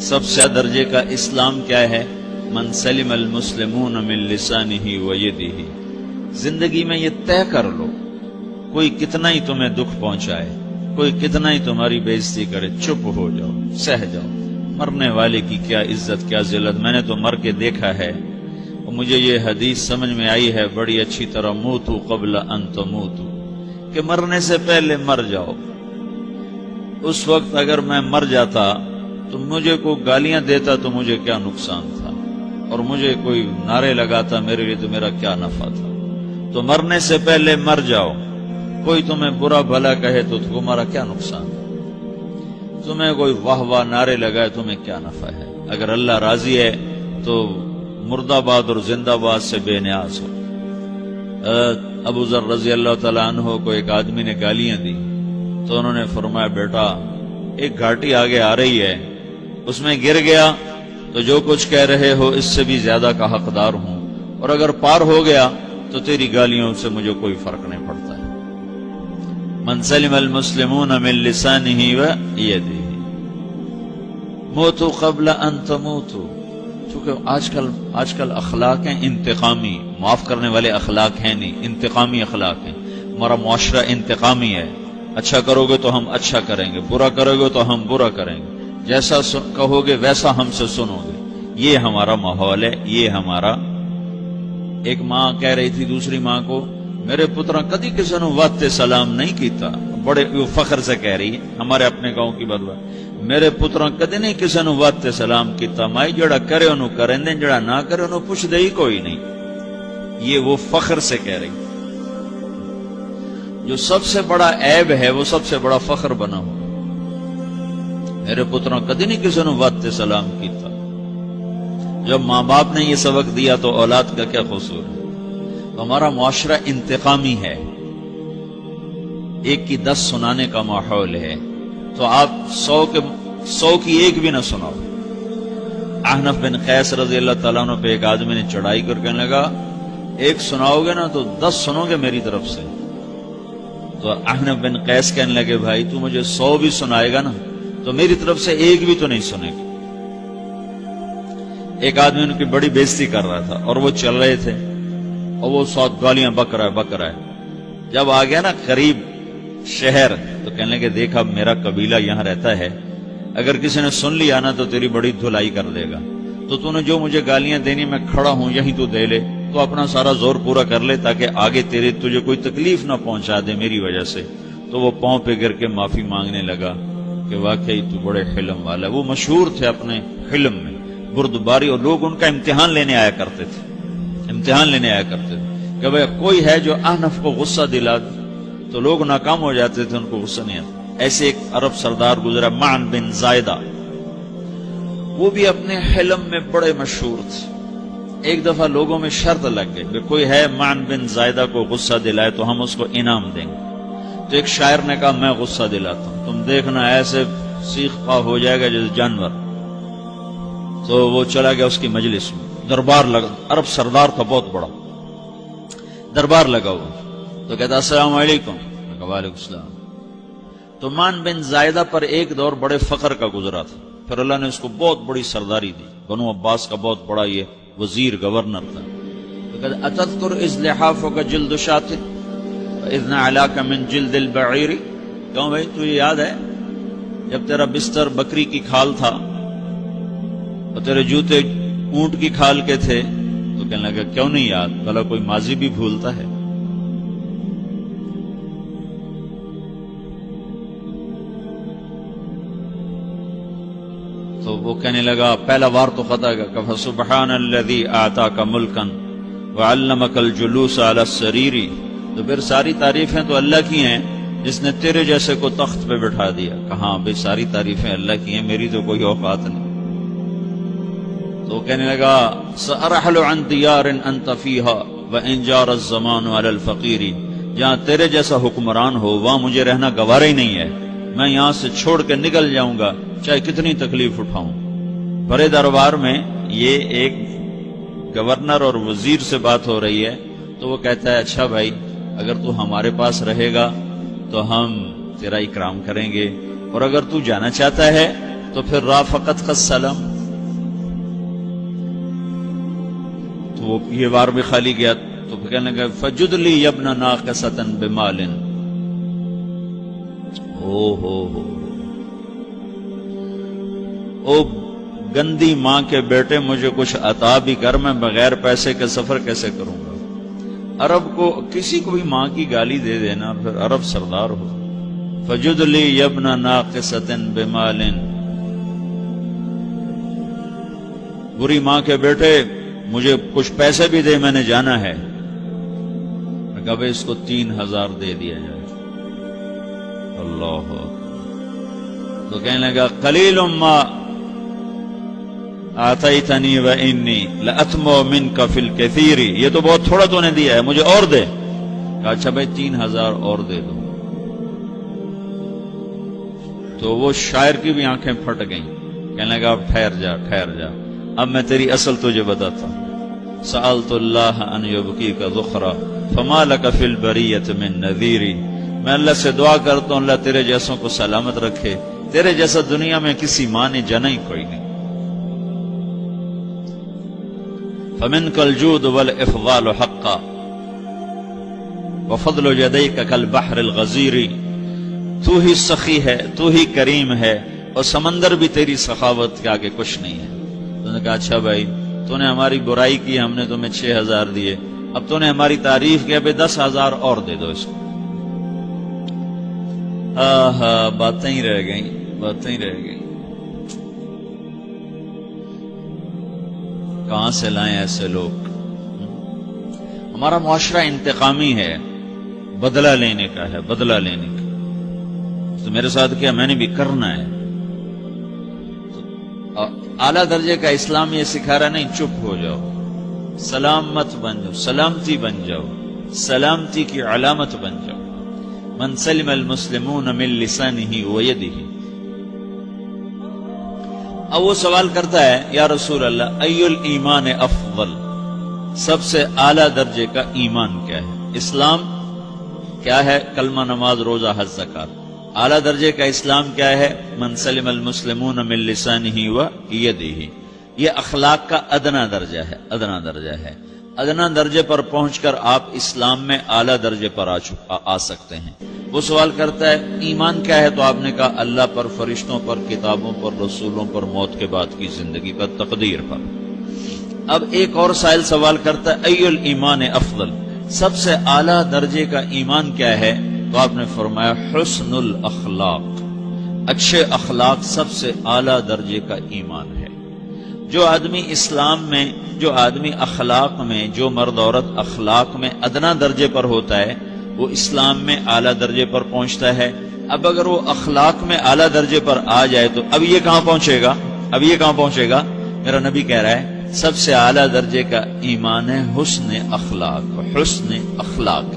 سب سے درجے کا اسلام کیا ہے؟ من سلم المسلمون من لسانہ و یدہ۔ زندگی میں یہ طے کر لو، کوئی کتنا ہی تمہیں دکھ پہنچائے، کوئی کتنا ہی تمہاری بےعزتی کرے، چپ ہو جاؤ، سہ جاؤ۔ مرنے والے کی کیا عزت، کیا ذلت، میں نے تو مر کے دیکھا ہے، اور مجھے یہ حدیث سمجھ میں آئی ہے بڑی اچھی طرح، موتو قبل ان تموتو، کہ مرنے سے پہلے مر جاؤ۔ اس وقت اگر میں مر جاتا تو مجھے کوئی گالیاں دیتا تو مجھے کیا نقصان تھا، اور مجھے کوئی نعرے لگاتا میرے لیے تو میرا کیا نفع تھا۔ تو مرنے سے پہلے مر جاؤ، کوئی تمہیں برا بھلا کہے تو تمہارا کیا نقصان ہے، تمہیں کوئی واہ واہ نعرے لگائے تمہیں کیا نفع ہے۔ اگر اللہ راضی ہے تو مرد آباد اور زندہ باد سے بے نیاز ہو۔ ابو ذر رضی اللہ تعالیٰ عنہ کو ایک آدمی نے گالیاں دی تو انہوں نے فرمایا، بیٹا ایک گھاٹی آگے آ رہی ہے، اس میں گر گیا تو جو کچھ کہہ رہے ہو اس سے بھی زیادہ کا حقدار ہوں، اور اگر پار ہو گیا تو تیری گالیوں سے مجھے کوئی فرق نہیں پڑتا ہے۔ من سلم المسلمون من لسانہ و یدہ موتوا قبل ان تموتوا۔ چونکہ آج کل اخلاق ہیں انتقامی، معاف کرنے والے اخلاق ہیں نہیں، انتقامی اخلاق ہیں۔ ہمارا معاشرہ انتقامی ہے، اچھا کرو گے تو ہم اچھا کریں گے، برا کرو گے تو ہم برا کریں گے، جیسا کہو گے ویسا ہم سے سنو گے۔ یہ ہمارا ماحول ہے، یہ ہمارا۔ ایک ماں کہہ رہی تھی دوسری ماں کو، میرے پترا کدی کسی نے واسطے سلام نہیں کیتا، بڑے فخر سے کہہ رہی ہے، ہمارے اپنے گاؤں کی بات، میرے پترا کدی نہیں کسی نے واسطے سلام کیتا، مائی جڑا کرے انہوں کریں دیں، جڑا نہ کرے انہوں پوچھ دے ہی کوئی نہیں۔ یہ وہ فخر سے کہہ رہی، جو سب سے بڑا عیب ہے وہ سب سے بڑا فخر بنا ہوا۔ میرے پترا کدی نہیں کسی نے واسطے سلام کیتا۔ جب ماں باپ نے یہ سبق دیا تو اولاد کا کیا قصور ہے؟ تو ہمارا معاشرہ انتقامی ہے، ایک کی 10 سنانے کا ماحول ہے، تو آپ 100 کی ایک بھی نہ سناؤ۔ احنف بن قیس رضی اللہ تعالیٰ عنہ پہ ایک آدمی نے چڑھائی کر کہنے لگا، ایک سناؤ گے نا تو 10 سنو گے میری طرف سے۔ تو احنف بن قیس کہنے لگے، بھائی تو مجھے 100 بھی سنائے گا نا تو میری طرف سے ایک بھی تو نہیں سنے گا۔ ایک آدمی ان کی بڑی بےزتی کر رہا تھا اور وہ چل رہے تھے، اور وہ 100 گالیاں بک رہا ہے۔ جب آ گیا نا قریب شہر تو کہنے لگے، دیکھا میرا قبیلہ یہاں رہتا ہے، اگر کسی نے سن لیا نا تو تیری بڑی دھلائی کر دے گا، تو نے جو مجھے گالیاں دینی میں کھڑا ہوں یہیں تو دے لے، تو اپنا سارا زور پورا کر لے تاکہ آگے تجھے کوئی تکلیف نہ پہنچا دے میری وجہ سے۔ تو وہ پاؤں پہ گر کے معافی مانگنے لگا کہ واقعی تو بڑے حلم والا ہے۔ وہ مشہور تھے اپنے حلم میں، بردباری، اور لوگ ان کا امتحان لینے آیا کرتے تھے، کہ بھئی کوئی ہے جو احنف کو غصہ دلا دے، تو لوگ ناکام ہو جاتے تھے، ان کو غصہ نہیں آتا۔ ایسے ایک عرب سردار گزرا، معن بن زائدہ، وہ بھی اپنے حلم میں بڑے مشہور تھے۔ ایک دفعہ لوگوں میں شرط لگ گئی کہ کوئی ہے معن بن زائدہ کو غصہ دلائے تو ہم اس کو انعام دیں گے۔ تو ایک شاعر نے کہا، میں غصہ دلاتا ہوں، تم دیکھنا ایسے سیخ پا ہو جائے گا جیسے جانور۔ تو وہ چلا گیا اس کی مجلس میں، دربار لگا، عرب سردار تھا بہت بڑا، دربار لگا ہوا، تو کہتا السلام علیکم، میں کہا وعلیکم السلام۔ تو معن بن زائدہ پر ایک دور بڑے فخر کا گزرا تھا، پھر اللہ نے اس کو بہت بڑی سرداری دی، بنو عباس کا بہت بڑا یہ وزیر گورنر تھا۔ تو کہتا اتذکر اذ لحافک جلد شاۃ واذ نعلاک من جلد البعیر، کیوں بھائی تجھے یاد ہے جب تیرا بستر بکری کی کھال تھا اور تیرے جوتے اونٹ کی کھال کے تھے؟ تو کہنے لگا کیوں نہیں یاد، بھلا کوئی ماضی بھی بھولتا ہے؟ تو وہ کہنے لگا پہلا وار تو خطا گا، کہ فسبحان الذی اعطاک ملکا وعلمک الجلوس علی السریر۔ تو پھر ساری تعریفیں تو اللہ کی ہیں جس نے تیرے جیسے کو تخت پہ بٹھا دیا۔ کہاں بھئی ساری تعریفیں اللہ کی ہیں، میری تو کوئی اوقات نہیں۔ تو کہنے لگا سأرحل عن دیار انت فیہا وان جار الزمان علی الفقیر، جہاں تیرے جیسا حکمران ہو وہاں مجھے رہنا گوارا ہی نہیں ہے، میں یہاں سے چھوڑ کے نکل جاؤں گا چاہے کتنی تکلیف اٹھاؤں۔ بڑے دربار میں یہ ایک گورنر اور وزیر سے بات ہو رہی ہے، تو وہ کہتا ہے اچھا بھائی اگر تو ہمارے پاس رہے گا تو ہم تیرا اکرام کریں گے، اور اگر تو جانا چاہتا ہے تو پھر رافقت کا سلام، تو وہ یہ بار بھی خالی گیا تو پھر کہنے لگا فجد لی یبن ناقصۃ بمال، او گندی ماں کے بیٹے مجھے کچھ عطا بھی کر، میں بغیر پیسے کے سفر کیسے کروں گا؟ عرب کو کسی کو بھی ماں کی گالی دے دینا پھر عرب سردار ہو. فجد لی یبن ناقصۃ بمال، بری ماں کے بیٹے مجھے کچھ پیسے بھی دے، میں نے جانا ہے. میں کہا بھائی اس کو 3000 دے دیا جائے. اللہ، تو کہنے لگا قلیل ما آتیتنی و انی لأطمع منک فی الکثیر، یہ تو بہت تھوڑا تو نے دیا ہے، مجھے اور دے. کہا اچھا بھائی 3000 اور دے دو. تو وہ شاعر کی بھی آنکھیں پھٹ گئیں. کہنے لگا اب ٹھہر جا ٹھہر جا، اب میں تیری اصل تجھے بتاتا ہوں. سألت اللہ ان یبکیک ذخرا فما لک فی البریۃ من نذیر، میں اللہ سے دعا کرتا ہوں اللہ تیرے جیسوں کو سلامت رکھے، تیرے جیسا دنیا میں کسی ماں نے جنا ہی کوئی نہیں. فمنک الجود والافضال حقا وفضل یدیک کالبحر الغزیر، تو ہی سخی ہے، تو ہی کریم ہے، اور سمندر بھی تیری سخاوت کے آگے کچھ نہیں ہے. تو نے کہا اچھا بھائی تو نے ہماری برائی کی، ہم نے تمہیں 6000 دیے، اب تو نے ہماری تعریف کی، ابھی 10,000 اور دے دو اس کو. باتیں ہی رہ گئیں، باتیں ہی رہ گئیں. کہاں سے لائیں ایسے لوگ؟ ہمارا معاشرہ انتقامی ہے، بدلہ لینے کا ہے، بدلہ لینے کا. تو میرے ساتھ کیا میں نے بھی کرنا ہے. اعلیٰ درجے کا اسلام یہ سکھا رہا نہیں چپ ہو جاؤ، سلام مت بن جاؤ، سلامتی بن جاؤ، سلامتی کی علامت بن جاؤ. من سلم المسلمون من لسانہ ویدہ. اب وہ سوال کرتا ہے یا رسول اللہ ای الایمان افضل، سب سے اعلیٰ درجے کا ایمان کیا ہے؟ اسلام کیا ہے؟ کلمہ، نماز، روزہ، حج، زکات. اعلیٰ درجے کا اسلام کیا ہے؟ من سلم المسلمون من لسانہ ویدہ. یہ اخلاق کا ادنا درجہ ہے، ادنا درجہ ہے. ادنا درجے پر پہنچ کر آپ اسلام میں اعلیٰ درجے پر آ سکتے ہیں. وہ سوال کرتا ہے ایمان کیا ہے؟ تو آپ نے کہا اللہ پر، فرشتوں پر، کتابوں پر، رسولوں پر، موت کے بعد کی زندگی پر، تقدیر پر. اب ایک اور سائل سوال کرتا ہے ای الایمان افضل، سب سے اعلیٰ درجے کا ایمان کیا ہے؟ تو آپ نے فرمایا حسن الاخلاق، اچھے اخلاق سب سے اعلیٰ درجے کا ایمان ہے. جو آدمی اسلام میں، جو آدمی اخلاق میں، جو مرد عورت اخلاق میں ادنا درجے پر ہوتا ہے وہ اسلام میں اعلیٰ درجے پر پہنچتا ہے. اب اگر وہ اخلاق میں اعلیٰ درجے پر آ جائے تو اب یہ کہاں پہنچے گا؟ اب یہ کہاں پہنچے گا؟ میرا نبی کہہ رہا ہے سب سے اعلیٰ درجے کا ایمان ہے حسن اخلاق، حسن اخلاق.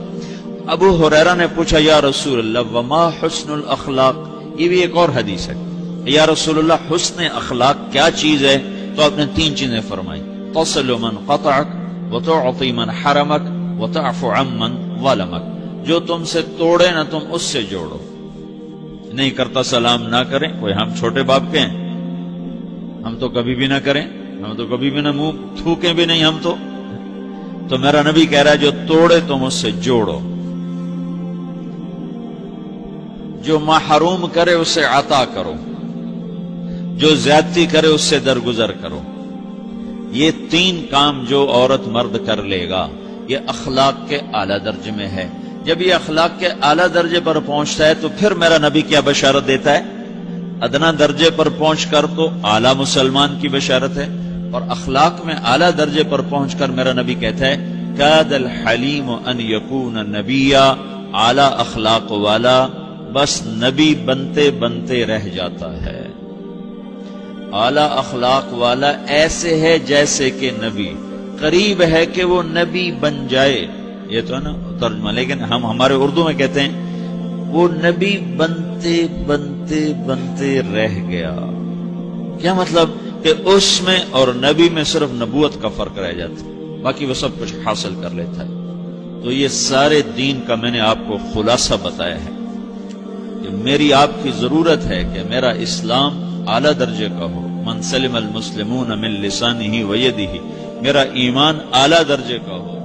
ابو ہریرہ نے پوچھا یا رسول اللہ وما حسن الاخلاق، یہ بھی ایک اور حدیث ہے. یا رسول اللہ حسن اخلاق کیا چیز ہے؟ تو آپ نے 3 چیزیں فرمائی، تصل من قطعک وتعطی من حرمک وتعفو عمن ظلمک. جو تم سے توڑے نہ تم اس سے جوڑو. نہیں کرتا سلام نہ کریں، کوئی ہم چھوٹے باپ کے ہیں؟ ہم تو کبھی بھی نہ کریں، ہم تو کبھی بھی نہ منہ تھوکیں بھی نہیں ہم تو میرا نبی کہہ رہا ہے جو توڑے تم اس سے جوڑو، جو محروم کرے اسے عطا کرو، جو زیادتی کرے اس سے درگزر کرو. یہ 3 کام جو عورت مرد کر لے گا یہ اخلاق کے اعلیٰ درجے میں ہے. جب یہ اخلاق کے اعلیٰ درجے پر پہنچتا ہے تو پھر میرا نبی کیا بشارت دیتا ہے؟ ادنا درجے پر پہنچ کر تو اعلیٰ مسلمان کی بشارت ہے، اور اخلاق میں اعلیٰ درجے پر پہنچ کر میرا نبی کہتا ہے کاد الحلیم ان یکون نبیا، اعلیٰ اخلاق والا بس نبی بنتے بنتے رہ جاتا ہے. اعلیٰ اخلاق والا ایسے ہے جیسے کہ نبی، قریب ہے کہ وہ نبی بن جائے. یہ تو ہے نا ترجمہ، لیکن ہم ہمارے اردو میں کہتے ہیں وہ نبی بنتے بنتے بنتے رہ گیا. کیا مطلب؟ کہ اس میں اور نبی میں صرف نبوت کا فرق رہ جاتا، باقی وہ سب کچھ حاصل کر لیتا ہے. تو یہ سارے دین کا میں نے آپ کو خلاصہ بتایا ہے کہ میری آپ کی ضرورت ہے کہ میرا اسلام اعلیٰ درجے کا ہو، من سلم المسلمون من لسانہ و یدہ، میرا ایمان اعلیٰ درجے کا ہو،